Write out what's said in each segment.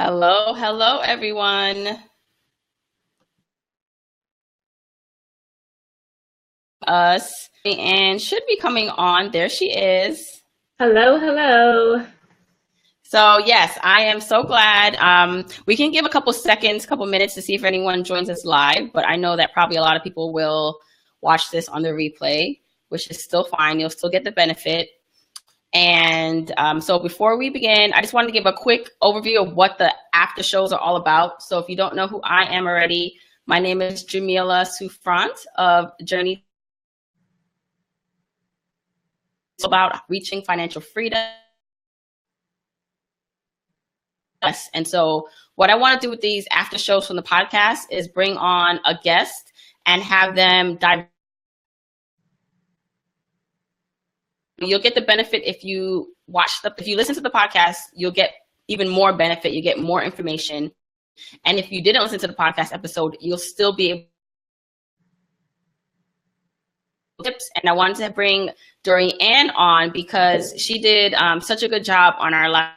Hello, hello, everyone. Us and should be coming on. There she is. Hello, hello. So yes, I am so glad. We can give a couple seconds, couple minutes to see if anyone joins us live, but I know that probably a lot of people will watch this on the replay, which is still fine. You'll still get the benefit. And so before we begin, I just wanted to give a quick overview of what the after shows are all about. So if you don't know who I am already, my name is Jamila Souffrant of Journey. It's about reaching financial freedom. And so what I want to do with these after shows from the podcast is bring on a guest and have them dive. You'll get the benefit if you if you listen to the podcast, you'll get even more benefit. You get more information. And if you didn't listen to the podcast episode, you'll still be able to tips. And I wanted to bring Dorianne on because she did such a good job on our last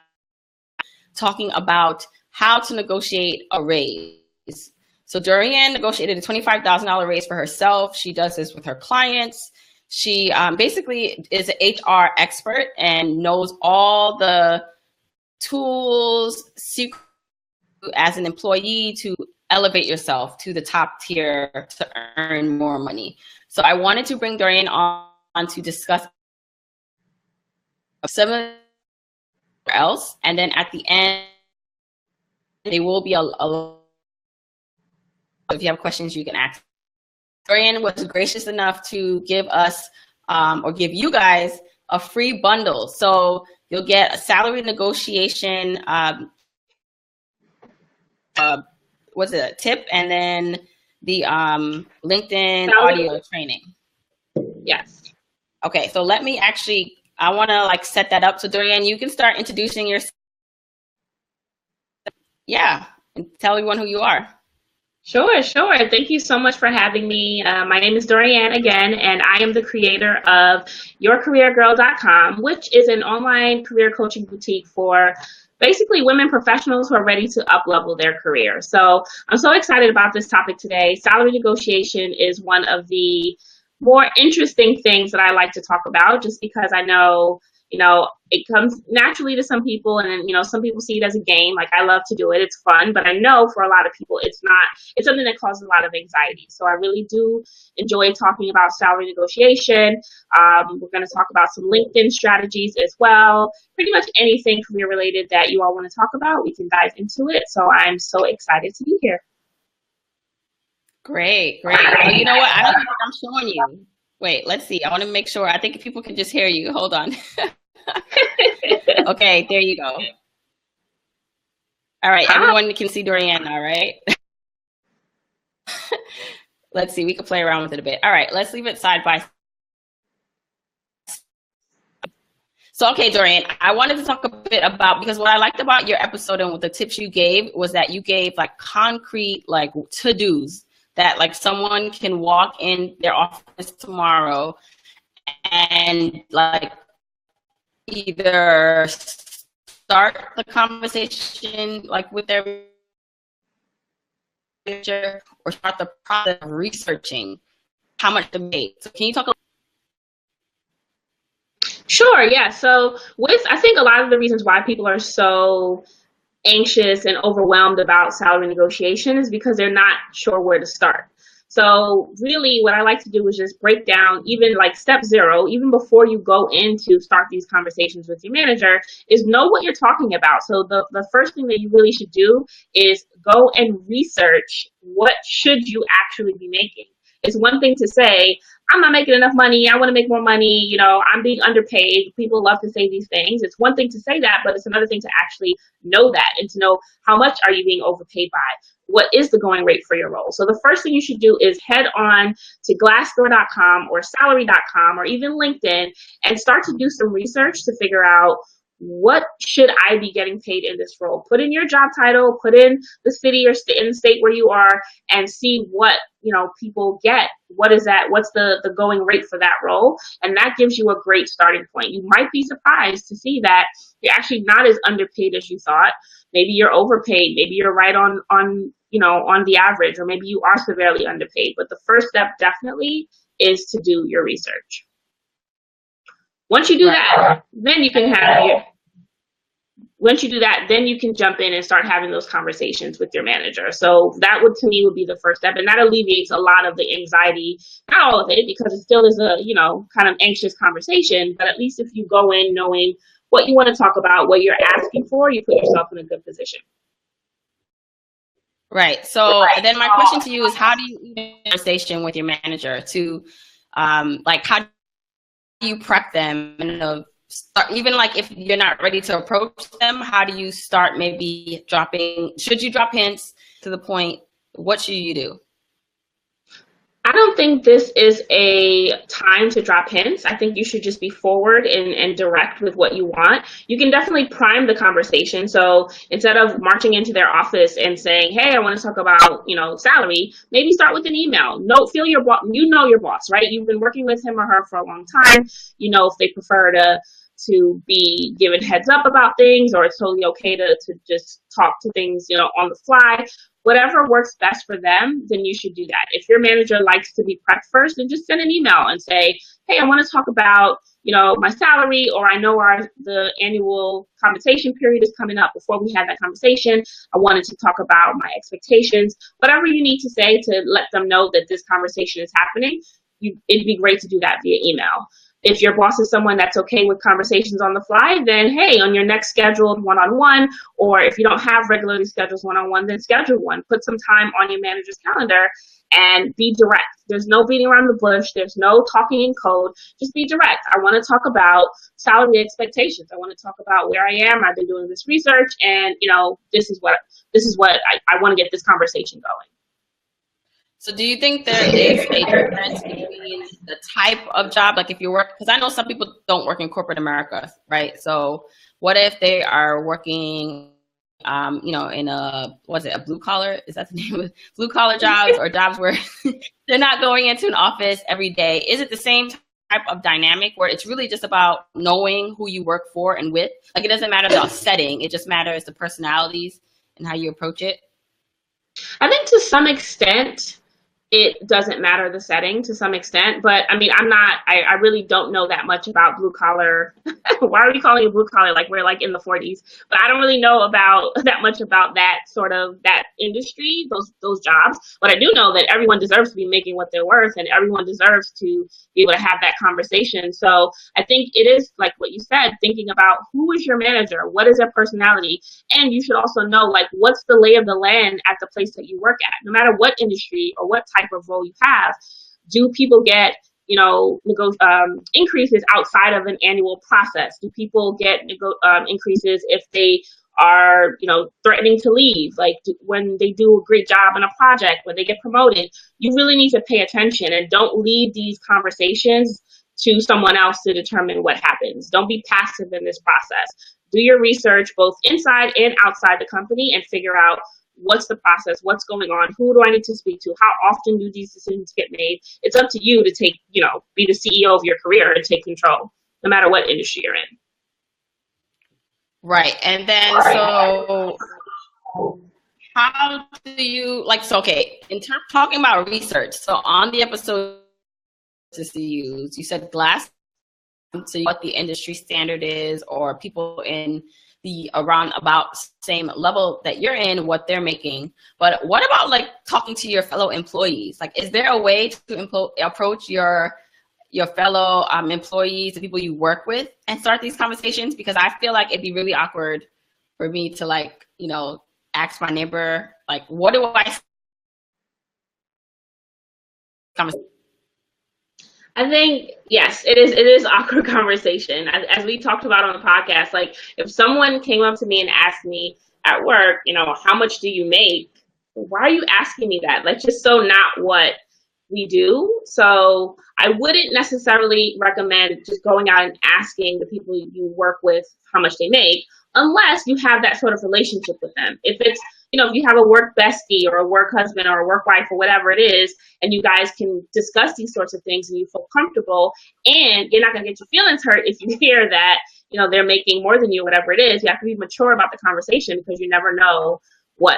talking about how to negotiate a raise. So Dorianne negotiated a $25,000 raise for herself. She does this with her clients. She basically is an HR expert and knows all the tools as an employee to elevate yourself to the top tier to earn more money. So I wanted to bring Dorianne on to discuss some else, and then at the end, there will be a if you have questions, you can ask. Dorianne was gracious enough to give us or give you guys a free bundle. So you'll get a salary negotiation, what's it, a tip, and then the LinkedIn audio training. Yes. Okay, so let me I want to set that up. So Dorianne, you can start introducing yourself. Yeah, and tell everyone who you are. Sure. Thank you so much for having me. My name is Dorianne again, and I am the creator of yourcareergirl.com, which is an online career coaching boutique for basically women professionals who are ready to up-level their career. So I'm so excited about this topic today. Salary negotiation is one of the more interesting things that I like to talk about just because I know, it comes naturally to some people, and then, some people see it as a game. Like, I love to do it. It's fun, but I know for a lot of people, it's not. It's something that causes a lot of anxiety. So I really do enjoy talking about salary negotiation. We're going to talk about some LinkedIn strategies as well. Pretty much anything career related that you all want to talk about, we can dive into it. So I'm so excited to be here. Great. Well, you know what? I don't think I'm showing you. Wait, let's see. I want to make sure. I think if people can just hear you. Hold on. Okay, there you go. All right, everyone can see Dorianne now, right? Let's see. We can play around with it a bit. All right, let's leave it side by side. So, okay, Dorianne, I wanted to talk a bit about, because what I liked about your episode and what the tips you gave was that you gave concrete to-dos that someone can walk in their office tomorrow and either start the conversation with their manager or start the process of researching how much to make. So can you talk a Sure, yeah. So I think a lot of the reasons why people are so anxious and overwhelmed about salary negotiation is because they're not sure where to start. So really what I like to do is just break down even step zero, even before you go in to start these conversations with your manager, is know what you're talking about. So the first thing that you really should do is go and research what should you actually be making. It's one thing to say, I'm not making enough money, I want to make more money, I'm being underpaid. People love to say these things. It's one thing to say that, but it's another thing to actually know that and to know how much are you being overpaid by. What is the going rate for your role? So the first thing you should do is head on to glassdoor.com or salary.com or even LinkedIn and start to do some research to figure out what should I be getting paid in this role? Put in your job title, put in the city or in the state where you are, and see what, people get. What is that? What's the going rate for that role? And that gives you a great starting point. You might be surprised to see that you're actually not as underpaid as you thought. Maybe you're overpaid. Maybe you're right on the average, or maybe you are severely underpaid. But the first step definitely is to do your research. Once you do that, then you can then you can jump in and start having those conversations with your manager. So that would, to me, would be the first step. And that alleviates a lot of the anxiety, not all of it, because it still is a, kind of anxious conversation. But at least if you go in knowing what you want to talk about, what you're asking for, you put yourself in a good position. Right. So then my question to you is, how do you even conversation with your manager to, how do you prep them and start, even like if you're not ready to approach them, how do you start maybe should you drop hints to the point, what should you do? I don't think this is a time to drop hints. I think you should just be forward and direct with what you want. You can definitely prime the conversation. So instead of marching into their office and saying, hey, I want to talk about, salary, maybe start with an email. Feel your boss. You know your boss, right? You've been working with him or her for a long time. If they prefer to be given heads up about things, or it's totally okay to just talk to things, on the fly. Whatever works best for them, then you should do that. If your manager likes to be prepped first, then just send an email and say, hey, I want to talk about, my salary, or I know the annual compensation period is coming up. Before we had that conversation, I wanted to talk about my expectations. Whatever you need to say to let them know that this conversation is happening, it'd be great to do that via email. If your boss is someone that's okay with conversations on the fly, then hey, on your next scheduled one-on-one, or if you don't have regularly scheduled one-on-one, then schedule one. Put some time on your manager's calendar and be direct. There's no beating around the bush. There's no talking in code. Just be direct. I want to talk about salary expectations. I want to talk about where I am. I've been doing this research, and this is what I want to get this conversation going. So do you think there is a difference between the type of job, like if you work, because I know some people don't work in corporate America, right? So what if they are working, in a blue collar? Is that the name of it? Blue collar jobs, or jobs where they're not going into an office every day? Is it the same type of dynamic where it's really just about knowing who you work for and with? Like, it doesn't matter the setting, it just matters the personalities and how you approach it? I think to some extent, it doesn't matter the setting to some extent, but I mean, I really don't know that much about blue collar. Why are we calling it blue collar? Like we're like in the 40s, but I don't really know that much about that industry, those jobs. But I do know that everyone deserves to be making what they're worth, and everyone deserves to be able to have that conversation. So I think it is like what you said, thinking about who is your manager, what is their personality, and you should also know like what's the lay of the land at the place that you work at. No matter what industry or what type of role you have, do people get increases outside of an annual process? Do people get increases if they are threatening to leave, like when they do a great job on a project, when they get promoted? You really need to pay attention, and don't leave these conversations to someone else to determine what happens. Don't be passive in this process. Do your research both inside and outside the company and figure out what's the process, what's going on, who do I need to speak to, how often do these decisions get made. It's up to you to take, be the CEO of your career and take control, no matter what industry you're in. Right. And then, so how do you, okay, in terms of talking about research, so on the episode you said glass, so what the industry standard is, or people in the around about same level that you're in, what they're making. But what about talking to your fellow employees? Is there a way to approach your fellow employees, the people you work with, and start these conversations? Because I feel like it'd be really awkward for me to ask my neighbor, what do I I think, yes, it is awkward conversation. As we talked about on the podcast, if someone came up to me and asked me at work, how much do you make? Why are you asking me that? Just so not what we do. So I wouldn't necessarily recommend just going out and asking the people you work with how much they make unless you have that sort of relationship with them. If it's, if you have a work bestie or a work husband or a work wife or whatever it is, and you guys can discuss these sorts of things and you feel comfortable, and you're not going to get your feelings hurt if you hear that, they're making more than you, whatever it is. You have to be mature about the conversation because you never know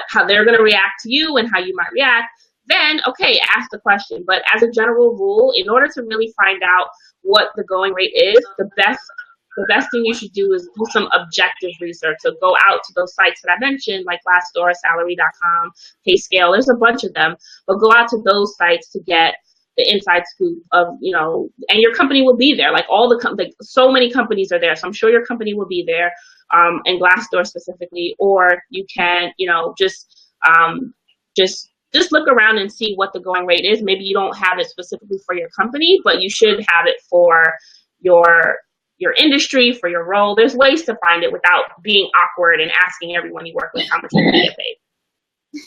how they're going to react to you and how you might react. Then, okay, ask the question. But as a general rule, in order to really find out what the going rate is, the best thing you should do is do some objective research. So go out to those sites that I mentioned, like Glassdoor, Salary.com, PayScale. There's a bunch of them, but go out to those sites to get the inside scoop of, and your company will be there. Like so many companies are there. So I'm sure your company will be there, and Glassdoor specifically, or you can, just look around and see what the going rate is. Maybe you don't have it specifically for your company, but you should have it for your industry, for your role. There's ways to find it without being awkward and asking everyone you work with how much you get paid.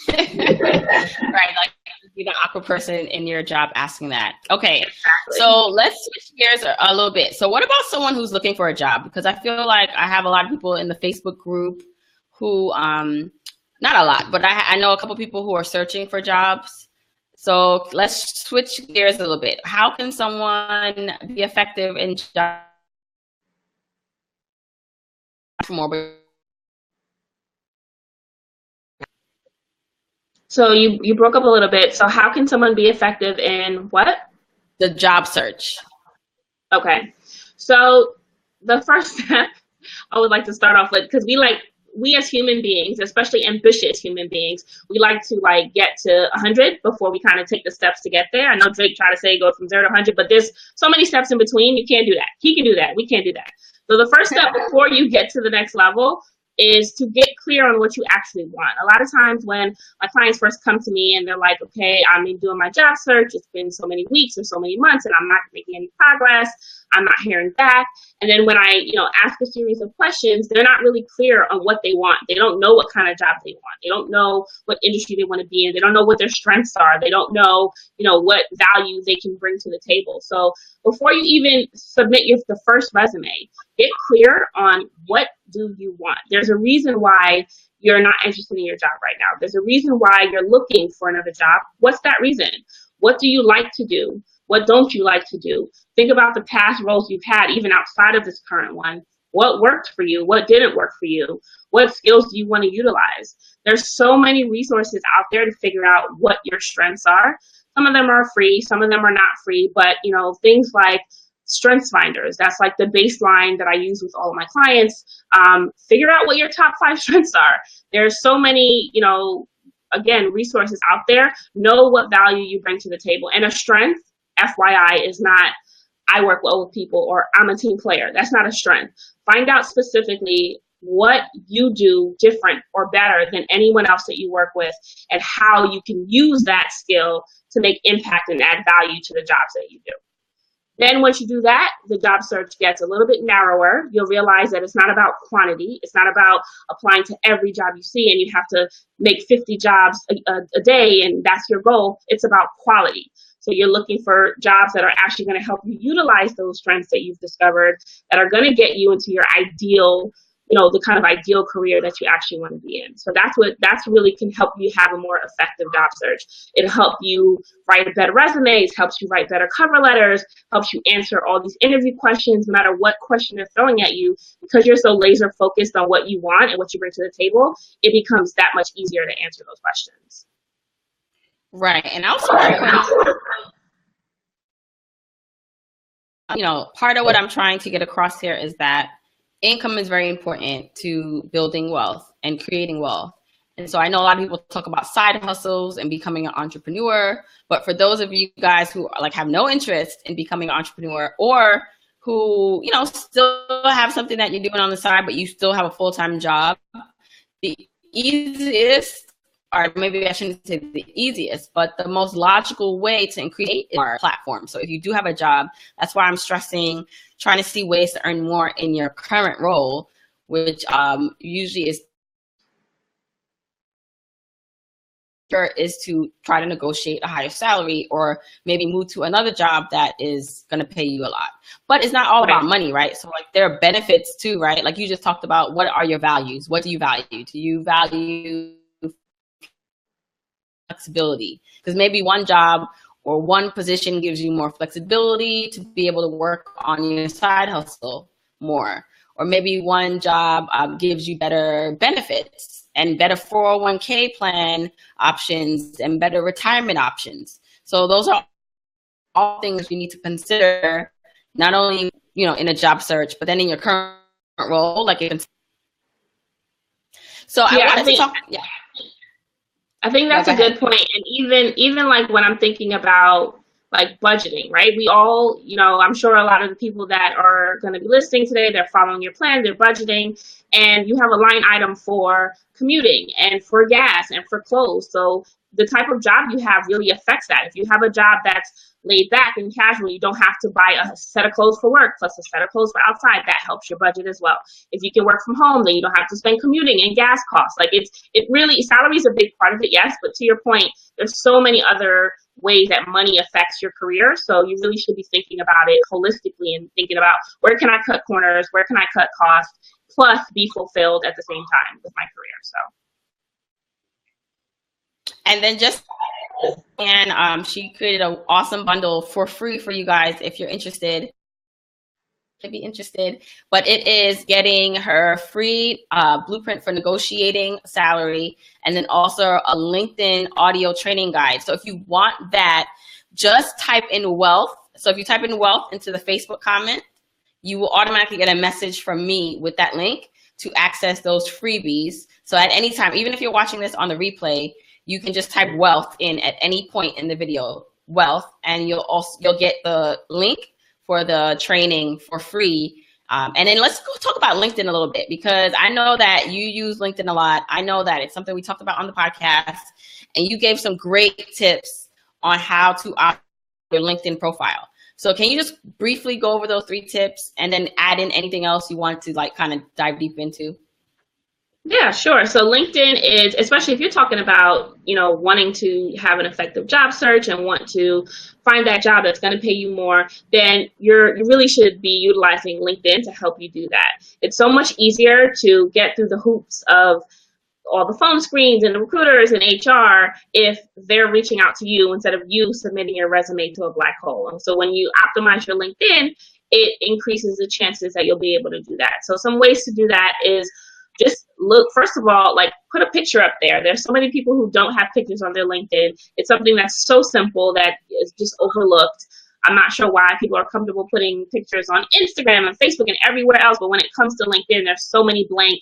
Right, like be the awkward person in your job asking that. Okay, exactly. So let's switch gears a little bit. So what about someone who's looking for a job? Because I feel like I have a lot of people in the Facebook group who, not a lot, but I know a couple people who are searching for jobs. So let's switch gears a little bit. How can someone be effective in job? So you broke up a little bit. So how can someone be effective in what? The job search. Okay. So the first step I would like to start off with, because we as human beings, especially ambitious human beings, we like to get to 100 before we kind of take the steps to get there. I know Drake tried to say go from 0 to 100, but there's so many steps in between. You can't do that. He can do that. We can't do that. So the first step before you get to the next level is to get clear on what you actually want. A lot of times when my clients first come to me and they're like, okay, I'm doing my job search. It's been so many weeks or so many months and I'm not making any progress. I'm not hearing back. And then when I, ask a series of questions, they're not really clear on what they want. They don't know what kind of job they want. They don't know what industry they want to be in. They don't know what their strengths are. They don't know, what value they can bring to the table. So before you even submit the first resume, get clear on what do you want. There's a reason why you're not interested in your job right now. There's a reason why you're looking for another job. What's that reason? What do you like to do? What don't you like to do? Think about the past roles you've had, even outside of this current one. What worked for you? What didn't work for you? What skills do you want to utilize? There's so many resources out there to figure out what your strengths are. Some of them are free, some of them are not free, but things like Strengths Finders, that's like the baseline that I use with all of my clients. Figure out what your top 5 strengths are. There's so many, again, resources out there. Know what value you bring to the table. And a strength, FYI, is not I work well with people or I'm a team player. That's not a strength. Find out specifically what you do different or better than anyone else that you work with and how you can use that skill to make impact and add value to the jobs that you do. Then once you do that, the job search gets a little bit narrower. You'll realize that it's not about quantity. It's not about applying to every job you see and you have to make 50 jobs a day and that's your goal. It's about quality. So you're looking for jobs that are actually going to help you utilize those strengths that you've discovered, that are going to get you into your ideal, the kind of ideal career that you actually want to be in. So that's really can help you have a more effective job search. It'll help you write better resumes, helps you write better cover letters, helps you answer all these interview questions, no matter what question they're throwing at you. Because you're so laser focused on what you want and what you bring to the table, it becomes that much easier to answer those questions. Right. And also, part of what I'm trying to get across here is that income is very important to building wealth and creating wealth. And so I know a lot of people talk about side hustles and becoming an entrepreneur, but for those of you guys who have no interest in becoming an entrepreneur or who, still have something that you're doing on the side, but you still have a full-time job, the easiest, or maybe I shouldn't say the easiest, but the most logical way to create our platform. So if you do have a job, that's why I'm stressing trying to see ways to earn more in your current role, which usually is is to try to negotiate a higher salary or maybe move to another job that is going to pay you a lot. But it's not all about money, right? So like there are benefits too, right? Like you just talked about, what are your values? What do you value? Do you value flexibility? Because maybe one job or one position gives you more flexibility to be able to work on your side hustle more. Or maybe one job gives you better benefits and better 401k plan options and better retirement options. So those are all things you need to consider, not only, you know, in a job search, but then in your current role. Like, so I wanted to talk. Yeah, I think that's a good point. And even like when I'm thinking about like budgeting, right? We all, you know, I'm sure a lot of the people that are going to be listening today, they're following your plan, they're budgeting, and you have a line item for commuting and for gas and for clothes. So the type of job you have really affects that. If you have a job that's laid back and casual, you don't have to buy a set of clothes for work plus a set of clothes for outside. That helps your budget as well. If you can work from home, then you don't have to spend commuting and gas costs. Like it really, salary is a big part of it, yes, but to your point, there's so many other ways that money affects your career. So you really should be thinking about it holistically and thinking about, where can I cut corners? Where can I cut costs? Plus be fulfilled at the same time with my career. So. And then she created an awesome bundle for free for you guys if you're interested. But it is getting her free blueprint for negotiating salary, and then also a LinkedIn audio training guide. So if you want that, just type in wealth. So if you type in wealth into the Facebook comment, you will automatically get a message from me with that link to access those freebies. So at any time, even if you're watching this on the replay, you can just type wealth in at any point in the video, wealth, and you'll get the link for the training for free. And then let's go talk about LinkedIn a little bit, because I know that you use LinkedIn a lot. I know that it's something we talked about on the podcast, and you gave some great tips on how to optimize your LinkedIn profile. So can you just briefly go over those 3 tips and then add in anything else you want to like kind of dive deep into? Yeah, sure. So LinkedIn is, especially if you're talking about, you know, wanting to have an effective job search and want to find that job that's going to pay you more, then you really should be utilizing LinkedIn to help you do that. It's so much easier to get through the hoops of all the phone screens and the recruiters and HR if they're reaching out to you instead of you submitting your resume to a black hole. And so when you optimize your LinkedIn, it increases the chances that you'll be able to do that. So some ways to do that is just look, first of all, like put a picture up there. There's so many people who don't have pictures on their LinkedIn. It's something that's so simple that is just overlooked. I'm not sure why people are comfortable putting pictures on Instagram and Facebook and everywhere else, but when it comes to LinkedIn, there's so many blank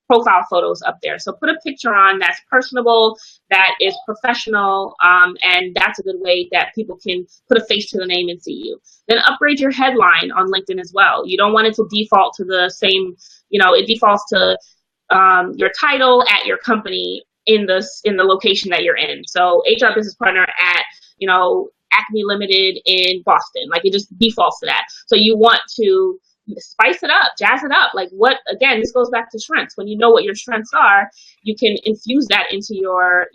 profile photos up there. So put a picture on that's personable, that is professional, and that's a good way that people can put a face to the name and see you. Then upgrade your headline on LinkedIn as well. You don't want it to default to the same, you know, it defaults to your title at your company in the location that you're in. So HR business partner at, you know, Acme Limited in Boston. Like it just defaults to that. So you want to spice it up, jazz it up. Like what, again, this goes back to strengths. When you know what your strengths are, you can infuse that into your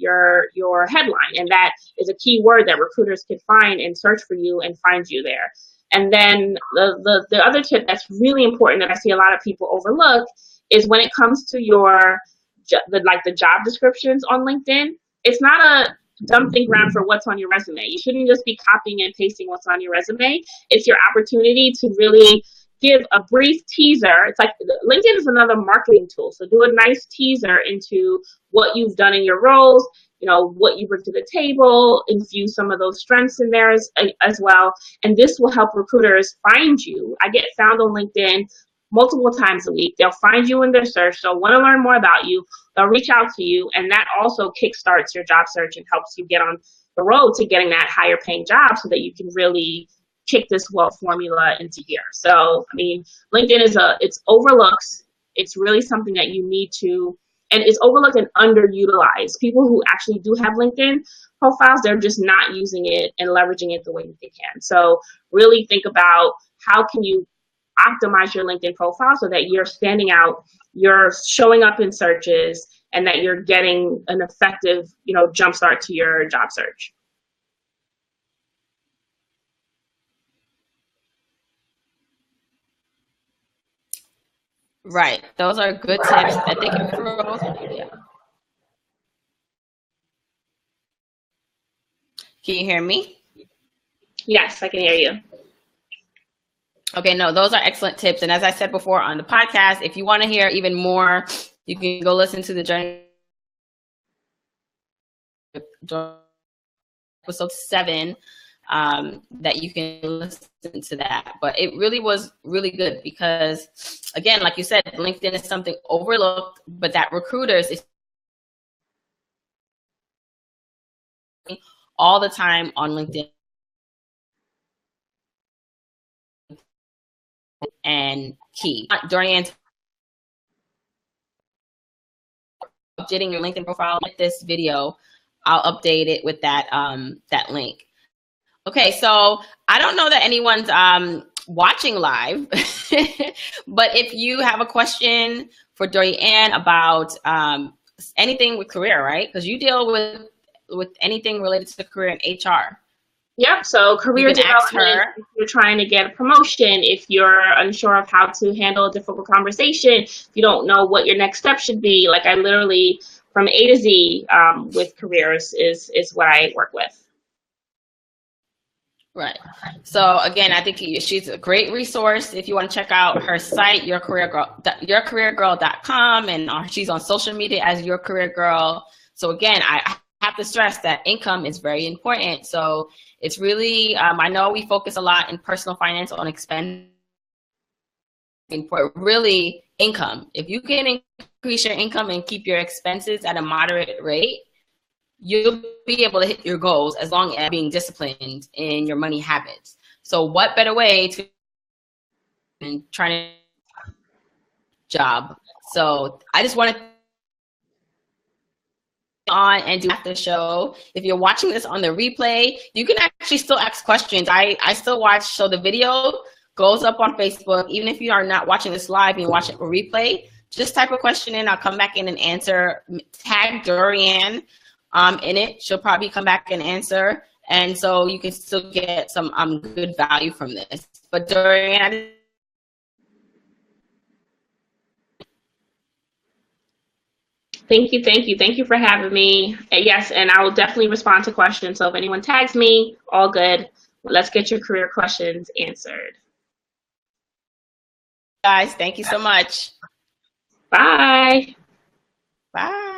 headline. And that is a key word that recruiters can find and search for you and find you there. And then the other tip that's really important that I see a lot of people overlook is when it comes to the job descriptions on LinkedIn, it's not a dumping ground for what's on your resume. You shouldn't just be copying and pasting what's on your resume. It's your opportunity to really give a brief teaser. It's like LinkedIn is another marketing tool. So do a nice teaser into what you've done in your roles, you know, what you bring to the table, infuse some of those strengths in there as well. And this will help recruiters find you. I get found on LinkedIn multiple times a week. They'll find you in their search. They'll want to learn more about you. They'll reach out to you. And that also kickstarts your job search and helps you get on the road to getting that higher paying job so that you can really kick this wealth formula into gear. So, I mean, LinkedIn it's overlooked. It's really something that you need to, and it's overlooked and underutilized. People who actually do have LinkedIn profiles, they're just not using it and leveraging it the way that they can. So really think about how can you optimize your LinkedIn profile so that you're standing out, you're showing up in searches, and that you're getting an effective, jump start to your job search. Right. Those are good tips. I think it grows. Yeah. Can you hear me? Yes, I can hear you. Okay, no, those are excellent tips. And as I said before on the podcast, if you want to hear even more, you can go listen to the journey episode 7, that you can listen to that. But it really was really good because, again, like you said, LinkedIn is something overlooked, but that recruiters is all the time on LinkedIn. And key. Dorian's updating your LinkedIn profile with this video. I'll update it with that that link. Okay, so I don't know that anyone's watching live, but if you have a question for Dorian about anything with career, right? Because you deal with anything related to career in HR. Yep. So career development, if you're trying to get a promotion, if you're unsure of how to handle a difficult conversation, if you don't know what your next step should be, like I literally from A to Z with careers is what I work with. Right. So again, I think she's a great resource if you want to check out her site, yourcareergirl.com, and she's on social media as Your Career Girl. So again, I have to stress that income is very important. So it's really, I know we focus a lot in personal finance on expense, but really income. If you can increase your income and keep your expenses at a moderate rate, you'll be able to hit your goals as long as being disciplined in your money habits. So what better way to try to job? So I just want to on and do after show. If you're watching this on the replay, you can actually still ask questions. I still watch, so the video goes up on Facebook. Even if you are not watching this live and you watch it for replay, just type a question in. I'll come back in and answer. Tag Dorian in it. She'll probably come back and answer. And so you can still get some good value from this. But Dorian, Thank you for having me. Yes, and I will definitely respond to questions. So if anyone tags me, all good. Let's get your career questions answered. guys, thank you so much. Bye. Bye.